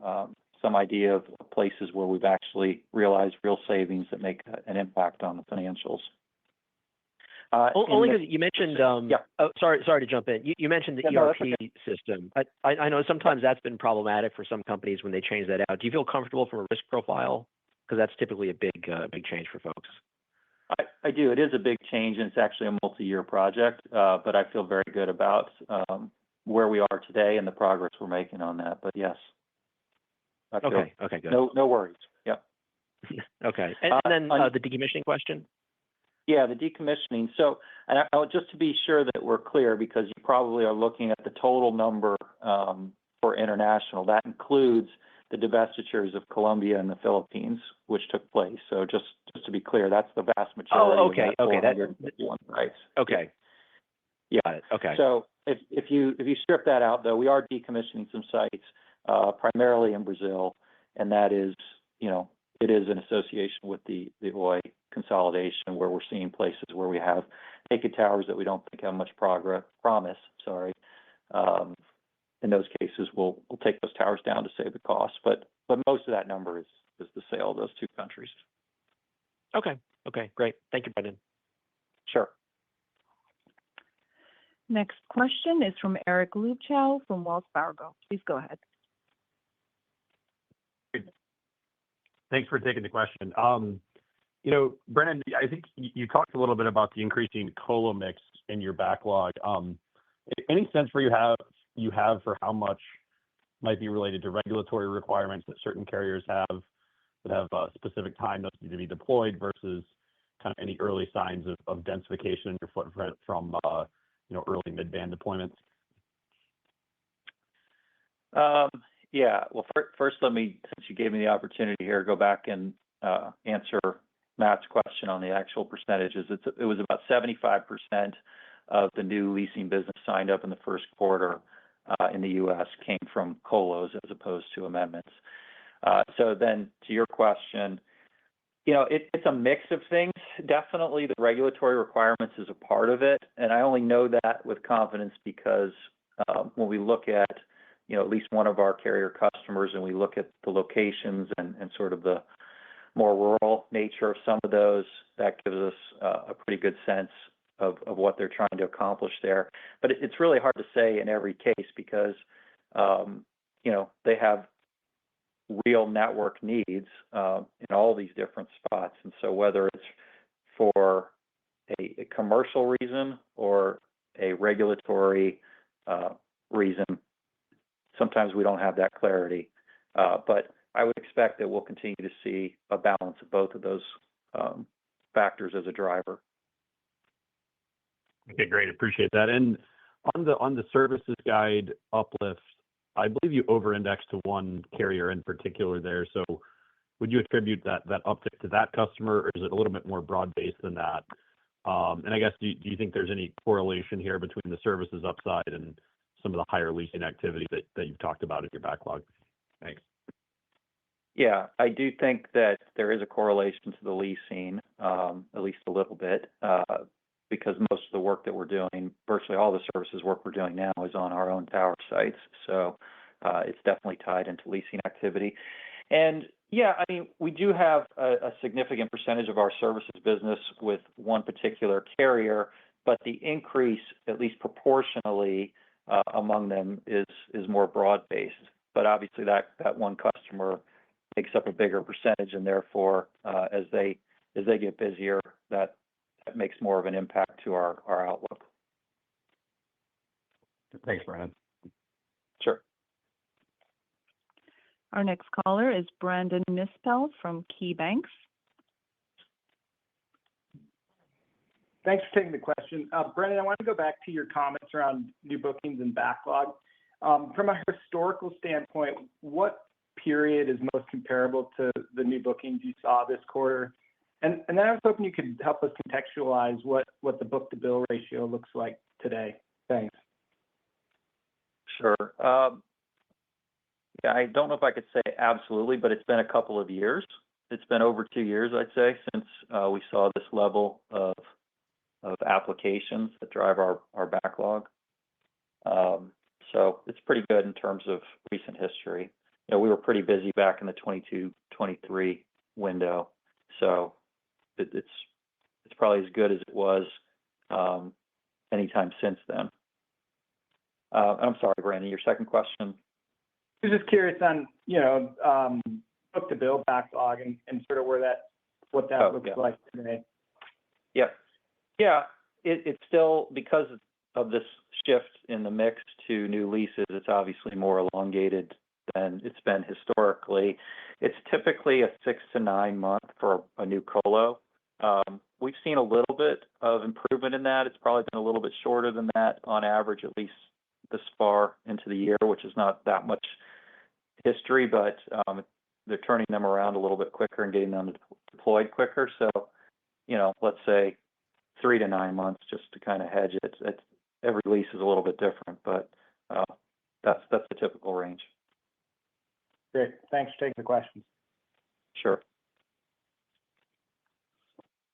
some idea of places where we've actually realized real savings that make an impact on the financials. Only because you mentioned, Yeah. oh, sorry to jump in. You mentioned the Yeah, no, that's ERP system. I know sometimes that's been problematic for some companies when they change that out. Do you feel comfortable from a risk profile? Because that's typically a big change for folks. I do. It is a big change, and it's actually a multi-year project, but I feel very good about where we are today and the progress we're making on that. But yes. I feel Okay, good. No worries. Yeah. Okay. And then the decommissioning question? Yeah, the decommissioning. So, and just to be sure that we're clear, because you probably are looking at the total number for international, that includes the divestitures of Colombia and the Philippines, which took place. So just to be clear, that's the vast majority of that 451 sites. Okay. Yeah. Got it. Okay. So if you strip that out, though, we are decommissioning some sites, primarily in Brazil, and that is, it is in association with the Oi consolidation, where we're seeing places where we have naked towers that we don't think have much promise. In those cases, we'll take those towers down to save the cost. But most of that number is the sale of those two countries. Okay, great. Thank you, Brendan. Sure. Next question is from Eric Luebchow from Wells Fargo. Please go ahead. Thanks for taking the question. Brendan, I think you talked a little bit about the increasing colo mix in your backlog. Any sense for you have for how much might be related to regulatory requirements that certain carriers have that have a specific time that need to be deployed versus kind of any early signs of densification in your footprint from early mid-band deployments? Yeah. Well, first, since you gave me the opportunity here, go back and answer Matt's question on the actual percentages. It was about 75% of the new leasing business signed up in the first quarter in the U.S. came from colos as opposed to amendments. So then to your question, it's a mix of things. Definitely the regulatory requirements is a part of it. And I only know that with confidence because when we look at, at least one of our carrier customers and we look at the locations and sort of the more rural nature of some of those, that gives us a pretty good sense of what they're trying to accomplish there. But it's really hard to say in every case because, they have real network needs in all these different spots. And so whether it's for a commercial reason or a regulatory reason, sometimes we don't have that clarity. But I would expect that we'll continue to see a balance of both of those factors as a driver. Okay, great. Appreciate that. And on the services guide uplift, I believe you over-indexed to one carrier in particular there. So would you attribute that uptick to that customer, or is it a little bit more broad-based than that? And I guess, do you think there's any correlation here between the services upside and some of the higher leasing activity that you've talked about in your backlog? Thanks. Yeah, I do think that there is a correlation to the leasing, at least a little bit, because most of the work that we're doing, virtually all the services work we're doing now is on our own tower sites. So it's definitely tied into leasing activity. And yeah, I mean, we do have a significant percentage of our services business with one particular carrier, but the increase, at least proportionally, among them is more broad-based. But obviously that one customer makes up a bigger percentage, and therefore, as they get busier, that makes more of an impact to our outlook. Thanks, Brandon. Sure. Our next caller is Brandon Nispel from KeyBank. Thanks for taking the question. Brendan, I want to go back to your comments around new bookings and backlog. From a historical standpoint, what period is most comparable to the new bookings you saw this quarter? And then I was hoping you could help us contextualize what the book-to-bill ratio looks like today. Thanks. Sure. Yeah, I don't know if I could say absolutely, but it's been a couple of years. It's been over 2 years, I'd say, since we saw this level of applications that drive our backlog. So it's pretty good in terms of recent history. You know, we were pretty busy back in the 22-23 window, so it's probably as good as it was anytime since then. I'm sorry, Brandon, your second question? I was just curious on, book-to-bill backlog and sort of what that looks like today. Yep. Yeah, it's still, because of this shift in the mix to new leases, it's obviously more elongated than it's been historically. It's typically a 6 to 9 month for a new colo. We've seen a little bit of improvement in that. It's probably been a little bit shorter than that on average, at least this far into the year, which is not that much history, but they're turning them around a little bit quicker and getting them deployed quicker. So, let's say 3 to 9 months just to kind of hedge it. Every lease is a little bit different, but that's the typical range. Great. Thanks for taking the questions. Sure.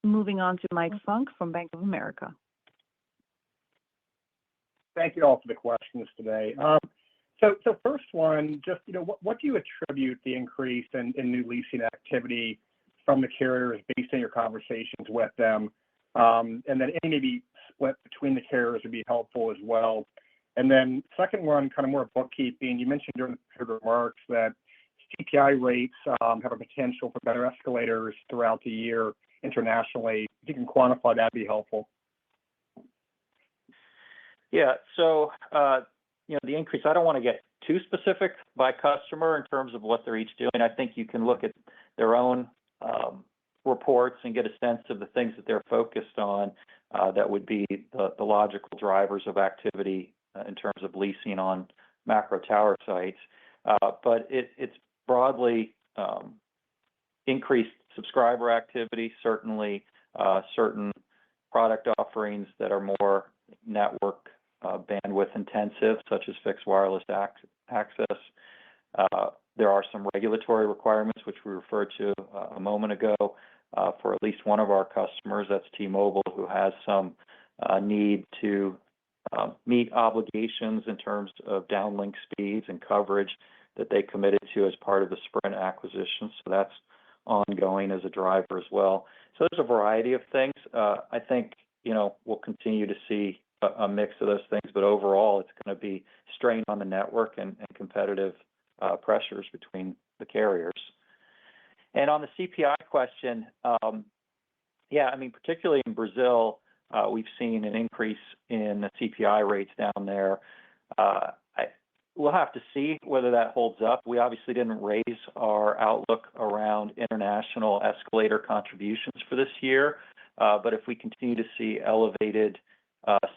Moving on to Mike Funk from Bank of America. Thank you all for the questions today. So first one, just, what do you attribute the increase in new leasing activity from the carriers based on your conversations with them? And then any maybe split between the carriers would be helpful as well. And then second one, kind of more bookkeeping. You mentioned during the remarks that CPI rates have a potential for better escalators throughout the year internationally. If you can quantify, that'd be helpful. Yeah. So, the increase, I don't want to get too specific by customer in terms of what they're each doing. I think you can look at their own reports and get a sense of the things that they're focused on that would be the logical drivers of activity in terms of leasing on macro tower sites. But it's broadly increased subscriber activity, certainly certain product offerings that are more network bandwidth intensive, such as fixed wireless access. There are some regulatory requirements, which we referred to a moment ago, for at least one of our customers, that's T-Mobile, who has some need to meet obligations in terms of downlink speeds and coverage that they committed to as part of the Sprint acquisition. So that's ongoing as a driver as well. So there's a variety of things. I think, we'll continue to see a mix of those things, but overall it's going to be strain on the network and competitive pressures between the carriers. And on the CPI question, particularly in Brazil, we've seen an increase in the CPI rates down there. We'll have to see whether that holds up. We obviously didn't raise our outlook around international escalator contributions for this year, but if we continue to see elevated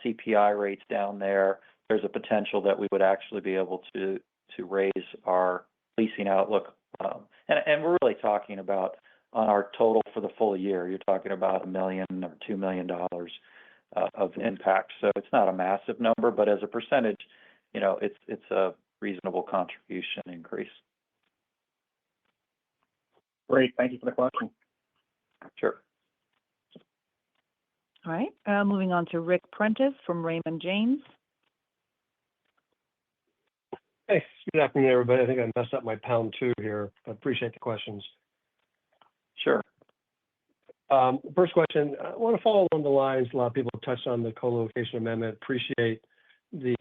CPI rates down there, there's a potential that we would actually be able to raise our leasing outlook. And we're really talking about on our total for the full year, you're talking about $1 million or $2 million of impact. So it's not a massive number, but as a percentage, it's a reasonable contribution increase. Great. Thank you for the question. Sure. All right. Moving on to Ric Prentiss from Raymond James. Hey, good afternoon, everybody. I think I messed up my pound two here. I appreciate the questions. Sure. First question, I want to follow along the lines. A lot of people touched on the co-location amendment. Appreciate the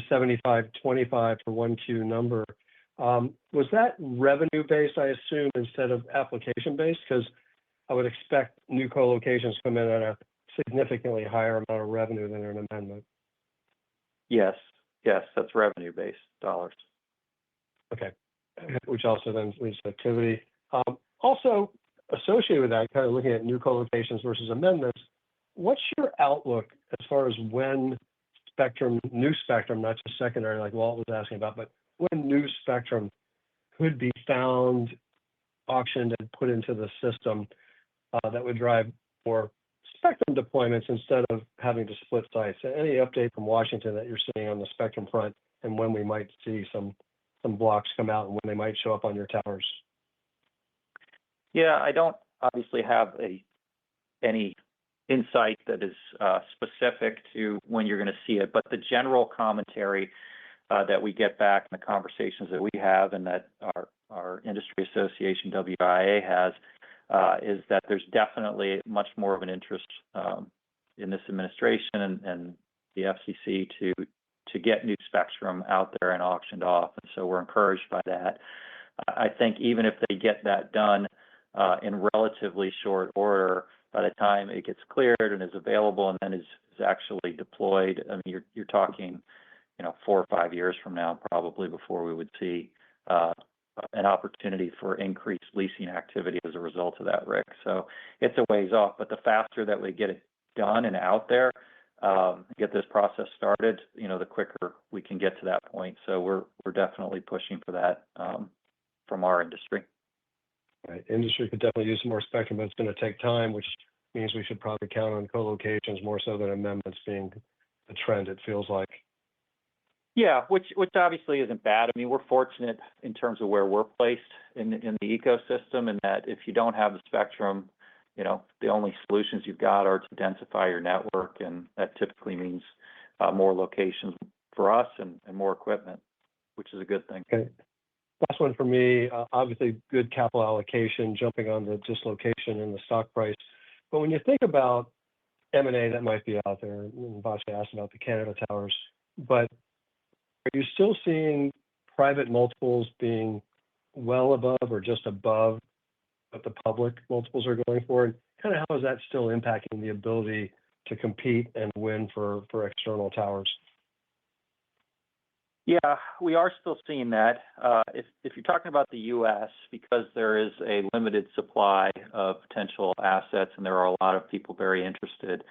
75-25 for 1Q number. Was that revenue-based, I assume, instead of application-based? Because I would expect new co-locations come in at a significantly higher amount of revenue than an amendment. Yes, that's revenue-based dollars. Okay, which also then leads to activity. Also, associated with that, kind of looking at new co-locations versus amendments, what's your outlook as far as when new spectrum, not just secondary like Walt was asking about, but when new spectrum could be found, auctioned, and put into the system that would drive more spectrum deployments instead of having to split sites? Any update from Washington that you're seeing on the spectrum front and when we might see some blocks come out and when they might show up on your towers? Yeah, I don't obviously have any insight that is specific to when you're going to see it, but the general commentary that we get back in the conversations that we have and that our industry association, WIA, has, is that there's definitely much more of an interest in this administration and the FCC to get new spectrum out there and auctioned off. And so we're encouraged by that. I think even if they get that done in relatively short order, by the time it gets cleared and is available and then is actually deployed, I mean, you're talking, 4 or 5 years from now, probably, before we would see an opportunity for increased leasing activity as a result of that, Rick. So it's a ways off, but the faster that we get it done and out there, get this process started, the quicker we can get to that point. So we're definitely pushing for that from our industry. Right. Industry could definitely use some more spectrum, but it's going to take time, which means we should probably count on co-locations more so than amendments being the trend, it feels like. Yeah, which obviously isn't bad. I mean, we're fortunate in terms of where we're placed in the ecosystem, and that if you don't have the spectrum, the only solutions you've got are to densify your network, and that typically means more locations for us and more equipment, which is a good thing. Okay. Last one for me, obviously good capital allocation, jumping on the dislocation in the stock price. But when you think about M&A that might be out there, and Vacha asked about the Canada towers, but are you still seeing private multiples being well above or just above what the public multiples are going for? And kind of how is that still impacting the ability to compete and win for external towers? Yeah, we are still seeing that. If you're talking about the U.S., because there is a limited supply of potential assets, and there are a lot of people very interested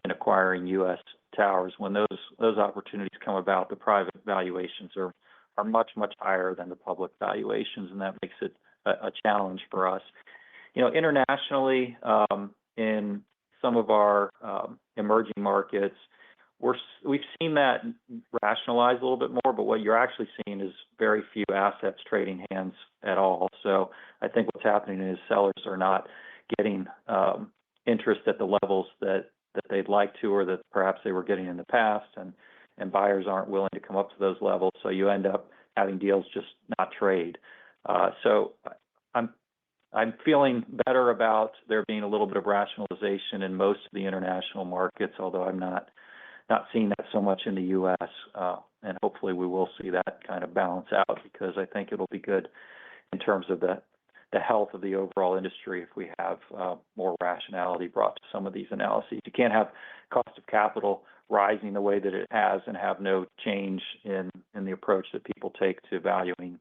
in acquiring U.S. towers, when those opportunities come about, the private valuations are much, much higher than the public valuations, and that makes it a challenge for us. Internationally, in some of our emerging markets, we've seen that rationalize a little bit more, but what you're actually seeing is very few assets trading hands at all. So I think what's happening is sellers are not getting interest at the levels that they'd like to, or that perhaps they were getting in the past, and buyers aren't willing to come up to those levels. So you end up having deals just not trade. So I'm feeling better about there being a little bit of rationalization in most of the international markets, although I'm not seeing that so much in the U.S. And hopefully we will see that kind of balance out, because I think it'll be good in terms of the health of the overall industry if we have more rationality brought to some of these analyses. You can't have cost of capital rising the way that it has and have no change in the approach that people take to valuing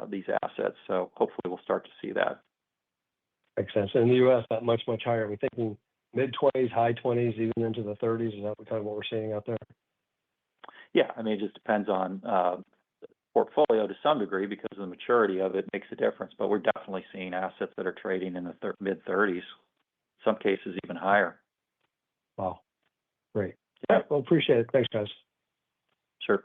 these assets. So hopefully we'll start to see that. Makes sense. In the U.S., that much, much higher. We're thinking mid-20s, high 20s, even into the 30s. Is that kind of what we're seeing out there? Yeah, I mean, it just depends on portfolio to some degree, because the maturity of it makes a difference. But we're definitely seeing assets that are trading in the mid-30s, some cases even higher. Wow. Great. Yeah, well, appreciate it. Thanks, guys. Sure.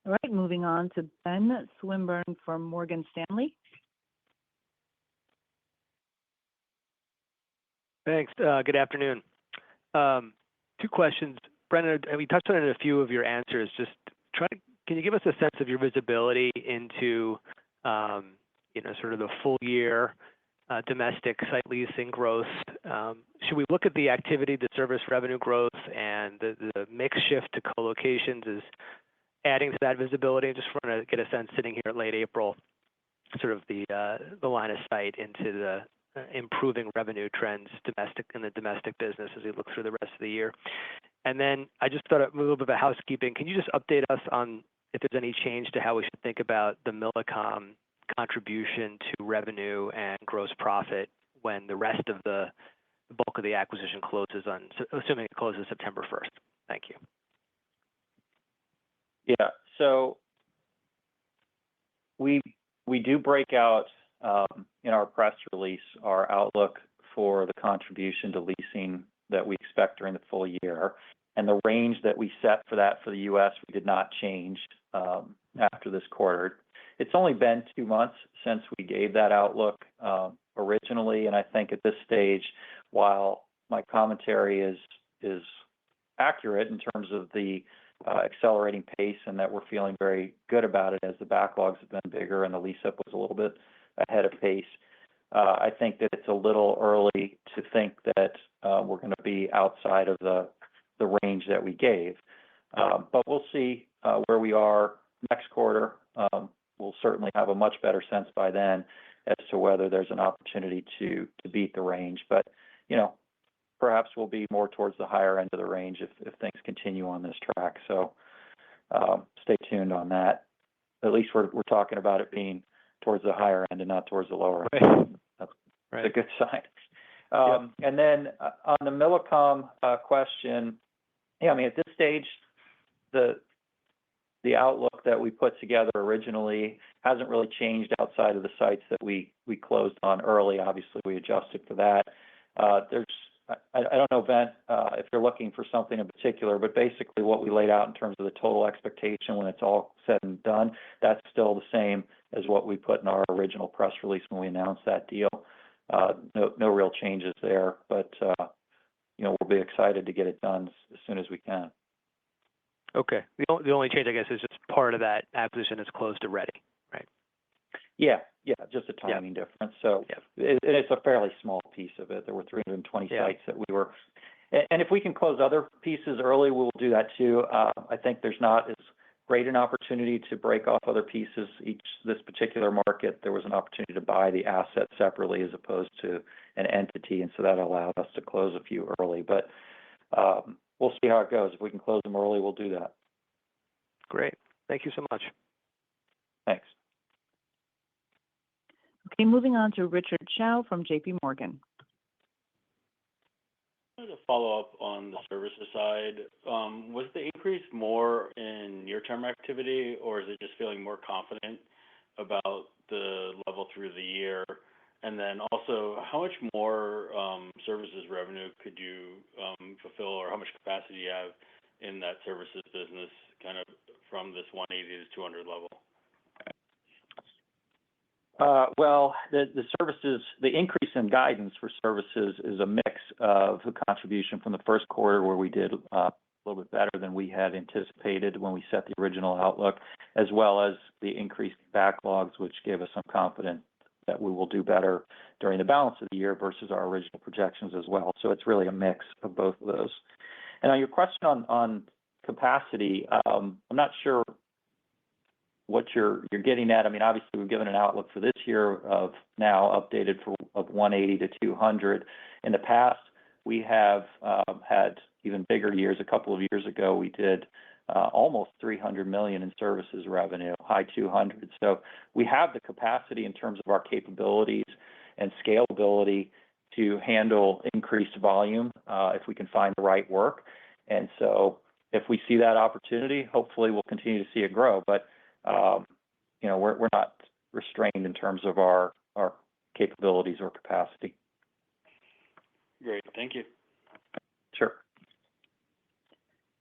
All right, moving on to Ben Swinburne from Morgan Stanley. Thanks. Good afternoon. 2 questions. Brendan, we touched on it in a few of your answers. Can you give us a sense of your visibility into, sort of the full year domestic site leasing growth? Should we look at the activity, the service revenue growth, and the mix shift to co-locations as adding to that visibility? I just want to get a sense, sitting here at late April, sort of the line of sight into the improving revenue trends in the domestic business as we look through the rest of the year. And then I just thought a little bit of housekeeping. Can you just update us on if there's any change to how we should think about the Millicom contribution to revenue and gross profit when the rest of the bulk of the acquisition closes assuming it closes September 1st? Thank you. Yeah, so we do break out in our press release our outlook for the contribution to leasing that we expect during the full year. And the range that we set for that for the U.S., we did not change after this quarter. It's only been 2 months since we gave that outlook originally, and I think at this stage, while my commentary is accurate in terms of the accelerating pace, and that we're feeling very good about it as the backlogs have been bigger and the lease-up was a little bit ahead of pace. I think that it's a little early to think that we're going to be outside of the range that we gave. But we'll see where we are next quarter. We'll certainly have a much better sense by then as to whether there's an opportunity to beat the range. But, perhaps we'll be more towards the higher end of the range if things continue on this track. So stay tuned on that. At least we're talking about it being towards the higher end and not towards the lower end. That's a good sign. And then on the Millicom question, at this stage, the outlook that we put together originally hasn't really changed outside of the sites that we closed on early. Obviously, we adjusted for that. I don't know, Ben, if you're looking for something in particular, but basically what we laid out in terms of the total expectation when it's all said and done, that's still the same as what we put in our original press release when we announced that deal. No real changes there, but we'll be excited to get it done as soon as we can. Okay. The only change, I guess, is just part of that acquisition is closed already, right? Yeah, just a timing difference. So it's a fairly small piece of it. There were 320 sites that we were, and if we can close other pieces early, we'll do that too. I think there's not as great an opportunity to break off other pieces. This particular market, there was an opportunity to buy the asset separately as opposed to an entity, and so that allowed us to close a few early. But we'll see how it goes. If we can close them early, we'll do that. Great. Thank you so much. Thanks. Okay, moving on to Richard Chow from JP Morgan. To follow up on the services side, was the increase more in near-term activity, or is it just feeling more confident about the level through the year? And then also, how much more services revenue could you fulfill, or how much capacity do you have in that services business kind of from this 180 to 200 level? Well, the services, the increase in guidance for services is a mix of the contribution from the first quarter where we did a little bit better than we had anticipated when we set the original outlook, as well as the increased backlogs, which gave us some confidence that we will do better during the balance of the year versus our original projections as well. So it's really a mix of both of those. And on your question on capacity, I'm not sure what you're getting at. I mean, obviously, we've given an outlook for this year of now updated of 180 to 200. In the past, we have had even bigger years. A couple of years ago, we did almost $300 million in services revenue, high 200s. So we have the capacity in terms of our capabilities and scalability to handle increased volume if we can find the right work. And so if we see that opportunity, hopefully we'll continue to see it grow. But we're not restrained in terms of our capabilities or capacity. Great. Thank you. Sure.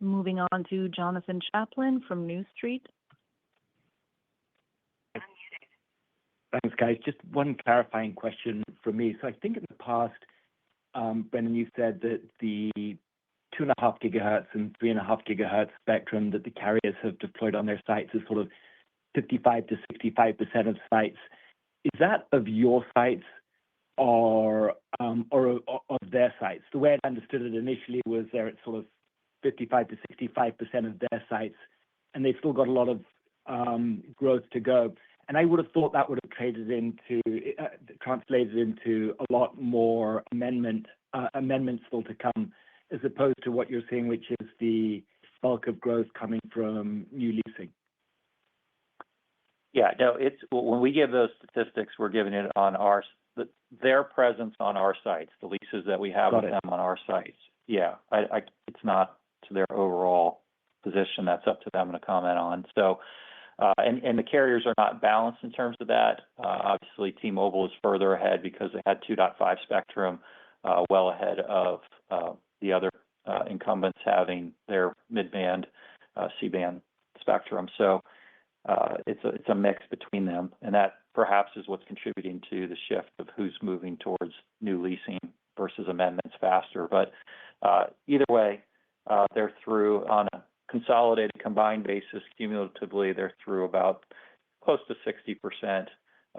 Moving on to Jonathan Chaplin from New Street. Thanks, guys. Just one clarifying question from me. So I think in the past, Brendan, you said that the 2.5 gigahertz and 3.5 gigahertz spectrum that the carriers have deployed on their sites is sort of 55 to 65% of sites. Is that of your sites or of their sites? The way I understood it initially was they're at sort of 55 to 65% of their sites, and they've still got a lot of growth to go. And I would have thought that would have translated into a lot more amendments still to come, as opposed to what you're seeing, which is the bulk of growth coming from new leasing. Yeah, no, it's when we give those statistics, we're giving it on their presence on our sites, the leases that we have with them on our sites. Yeah, it's not to their overall position. That's up to them to comment on. So, and the carriers are not balanced in terms of that. Obviously, T-Mobile is further ahead because they had 2.5 spectrum, well ahead of the other incumbents having their mid-band C-band spectrum. So it's a mix between them, and that perhaps is what's contributing to the shift of who's moving towards new leasing versus amendments faster. But either way, They're through on a consolidated combined basis, cumulatively, they're through about close to 60%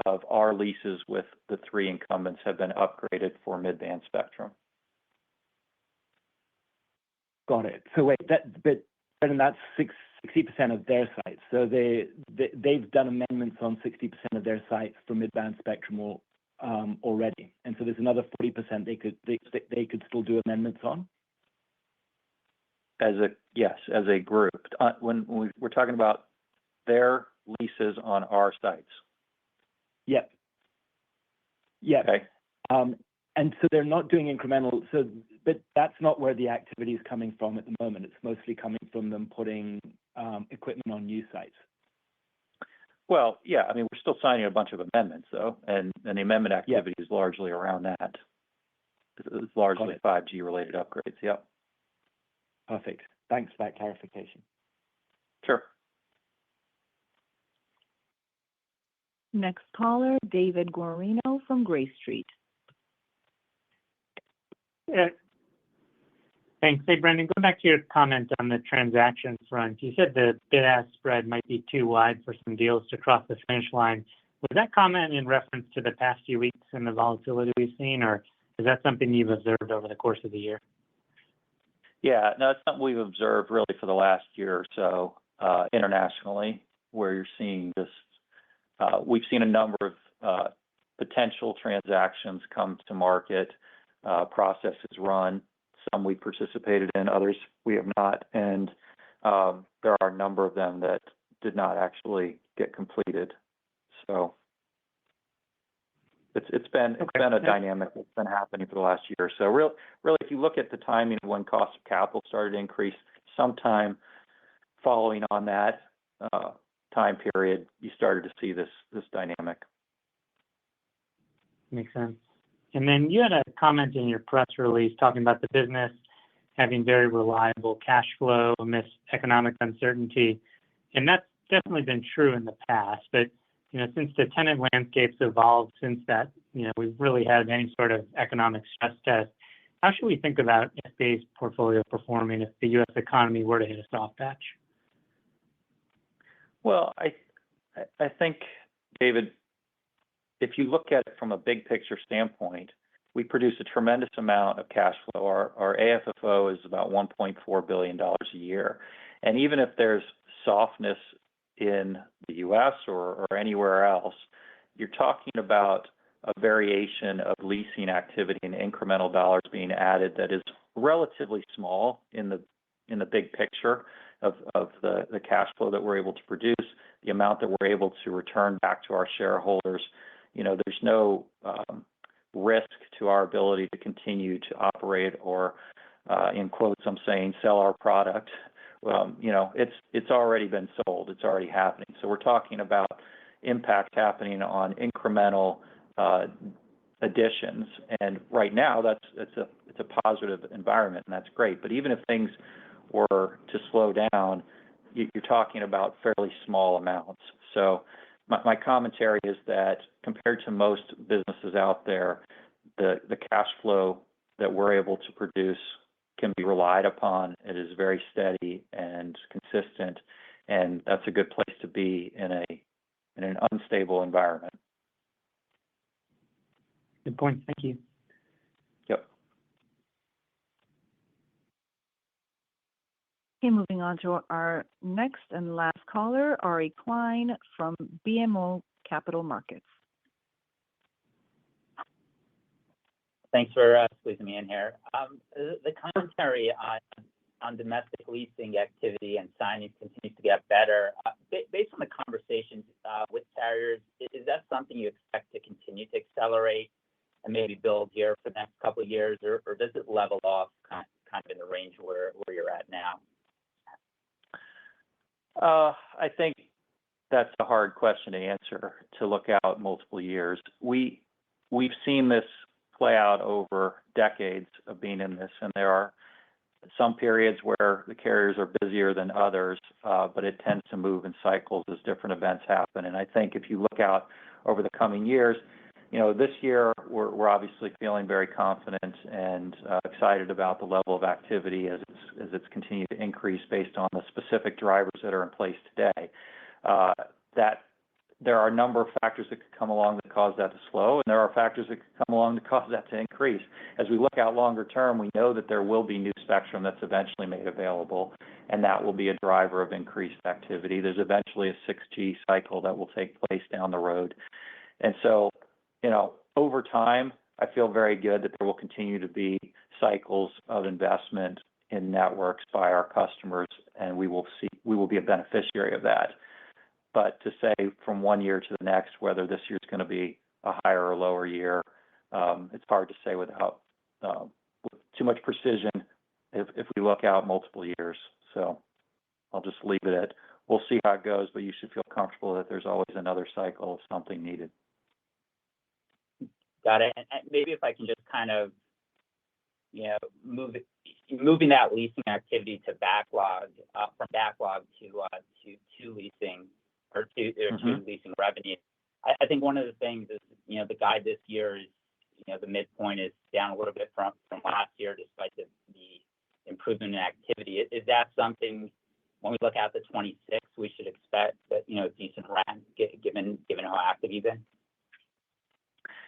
of our leases with the three incumbents have been upgraded for mid-band spectrum. Got it. So wait, but and that's 60% of their sites. So they've done amendments on 60% of their sites for mid-band spectrum already, and so there's another 40% they could still do amendments on. As a group. When we're talking about their leases on our sites. Yep. Yeah. Okay. And so they're not doing incremental. But that's not where the activity is coming from at the moment. It's mostly coming from them putting equipment on new sites. Well, yeah. I mean, we're still signing a bunch of amendments, though, and the amendment activity is largely around that. It's largely 5G related upgrades. Yep. Perfect. Thanks for that clarification. Sure. Next caller, David Guarino from Gray Street. Yeah. Thanks. Hey, Brendan, going back to your comment on the transaction front, you said the bid-ask spread might be too wide for some deals to cross the finish line. Was that comment in reference to the past few weeks and the volatility we've seen, or is that something you've observed over the course of the year? Yeah, no, it's something we've observed really for the last year or so internationally, where you're seeing this. We've seen a number of potential transactions come to market, processes run. Some we participated in, others we have not, and there are a number of them that did not actually get completed. So it's been a dynamic that's been happening for the last year or so. Really, if you look at the timing of when cost of capital started to increase, sometime following on that time period, you started to see this dynamic. Makes sense. And then you had a comment in your press release talking about the business having very reliable cash flow amidst economic uncertainty, and that's definitely been true in the past. But since the tenant landscape's evolved since that, we've really had any sort of economic stress test. How should we think about SBA's portfolio performing if the U.S. economy were to hit a soft patch? Well, I think, David, if you look at it from a big picture standpoint, we produce a tremendous amount of cash flow. Our AFFO is about $1.4 billion a year. And even if there's softness in the U.S. or anywhere else, you're talking about a variation of leasing activity and incremental dollars being added that is relatively small in the big picture of the cash flow that we're able to produce, the amount that we're able to return back to our shareholders. There's no risk to our ability to continue to operate or, in quotes, I'm saying, sell our product. It's already been sold. It's already happening. So we're talking about impact happening on incremental additions. And right now, it's a positive environment, and that's great. But even if things were to slow down, you're talking about fairly small amounts. So my commentary is that compared to most businesses out there, the cash flow that we're able to produce can be relied upon. It is very steady and consistent, and that's a good place to be in an unstable environment. Good point. Thank you. Yep. Okay, moving on to our next and last caller, Ari Klein from BMO Capital Markets. Thanks for squeezing me in here. The commentary on domestic leasing activity and signings continues to get better. Based on the conversations with carriers, is that something you expect to continue to accelerate and maybe build here for the next couple of years, or does it level off kind of in the range where you're at now? I think that's a hard question to answer, to look out multiple years. We've seen this play out over decades of being in this, and there are some periods where the carriers are busier than others, but it tends to move in cycles as different events happen. And I think if you look out over the coming years, This year we're obviously feeling very confident and excited about the level of activity as it's continued to increase based on the specific drivers that are in place today. That there are a number of factors that could come along that cause that to slow, and there are factors that could come along to cause that to increase. As we look out longer term, we know that there will be new spectrum that's eventually made available, and that will be a driver of increased activity. There's eventually a 6G cycle that will take place down the road. And so, over time, I feel very good that there will continue to be cycles of investment in networks by our customers, and we will be a beneficiary of that. But to say from one year to the next whether this year is going to be a higher or lower year, it's hard to say without with too much precision if we look out multiple years. So I'll just leave it at we'll see how it goes, but you should feel comfortable that there's always another cycle of something needed. Got it. And maybe if I can just kind of, moving that leasing activity to backlog, from backlog to leasing or to leasing revenue. I think one of the things is, the guide this year is, the midpoint is down a little bit from last year, despite the improvement in activity. Is that something when we look out to 26, we should expect that, decent ramp given how active you've been?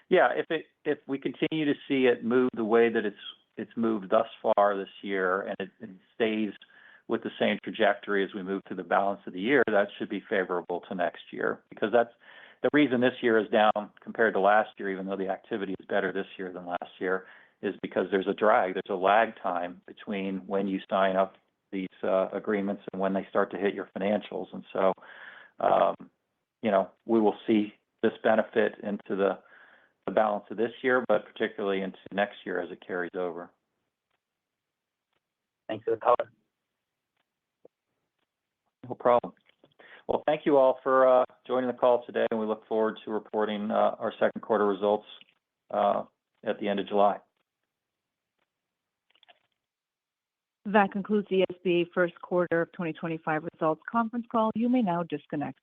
Yeah, if we continue to see it move the way that it's moved thus far this year, and it stays with the same trajectory as we move through the balance of the year, that should be favorable to next year. Because that's the reason this year is down compared to last year, even though the activity is better this year than last year, is because there's a drag, there's a lag time between when you sign up these agreements and when they start to hit your financials. And so, we will see this benefit into the balance of this year, but particularly into next year as it carries over. Thanks for the color. No problem. Well, thank you all for joining the call today, and we look forward to reporting our second quarter results at the end of July. That concludes the SBA first quarter of 2025 results conference call. You may now disconnect.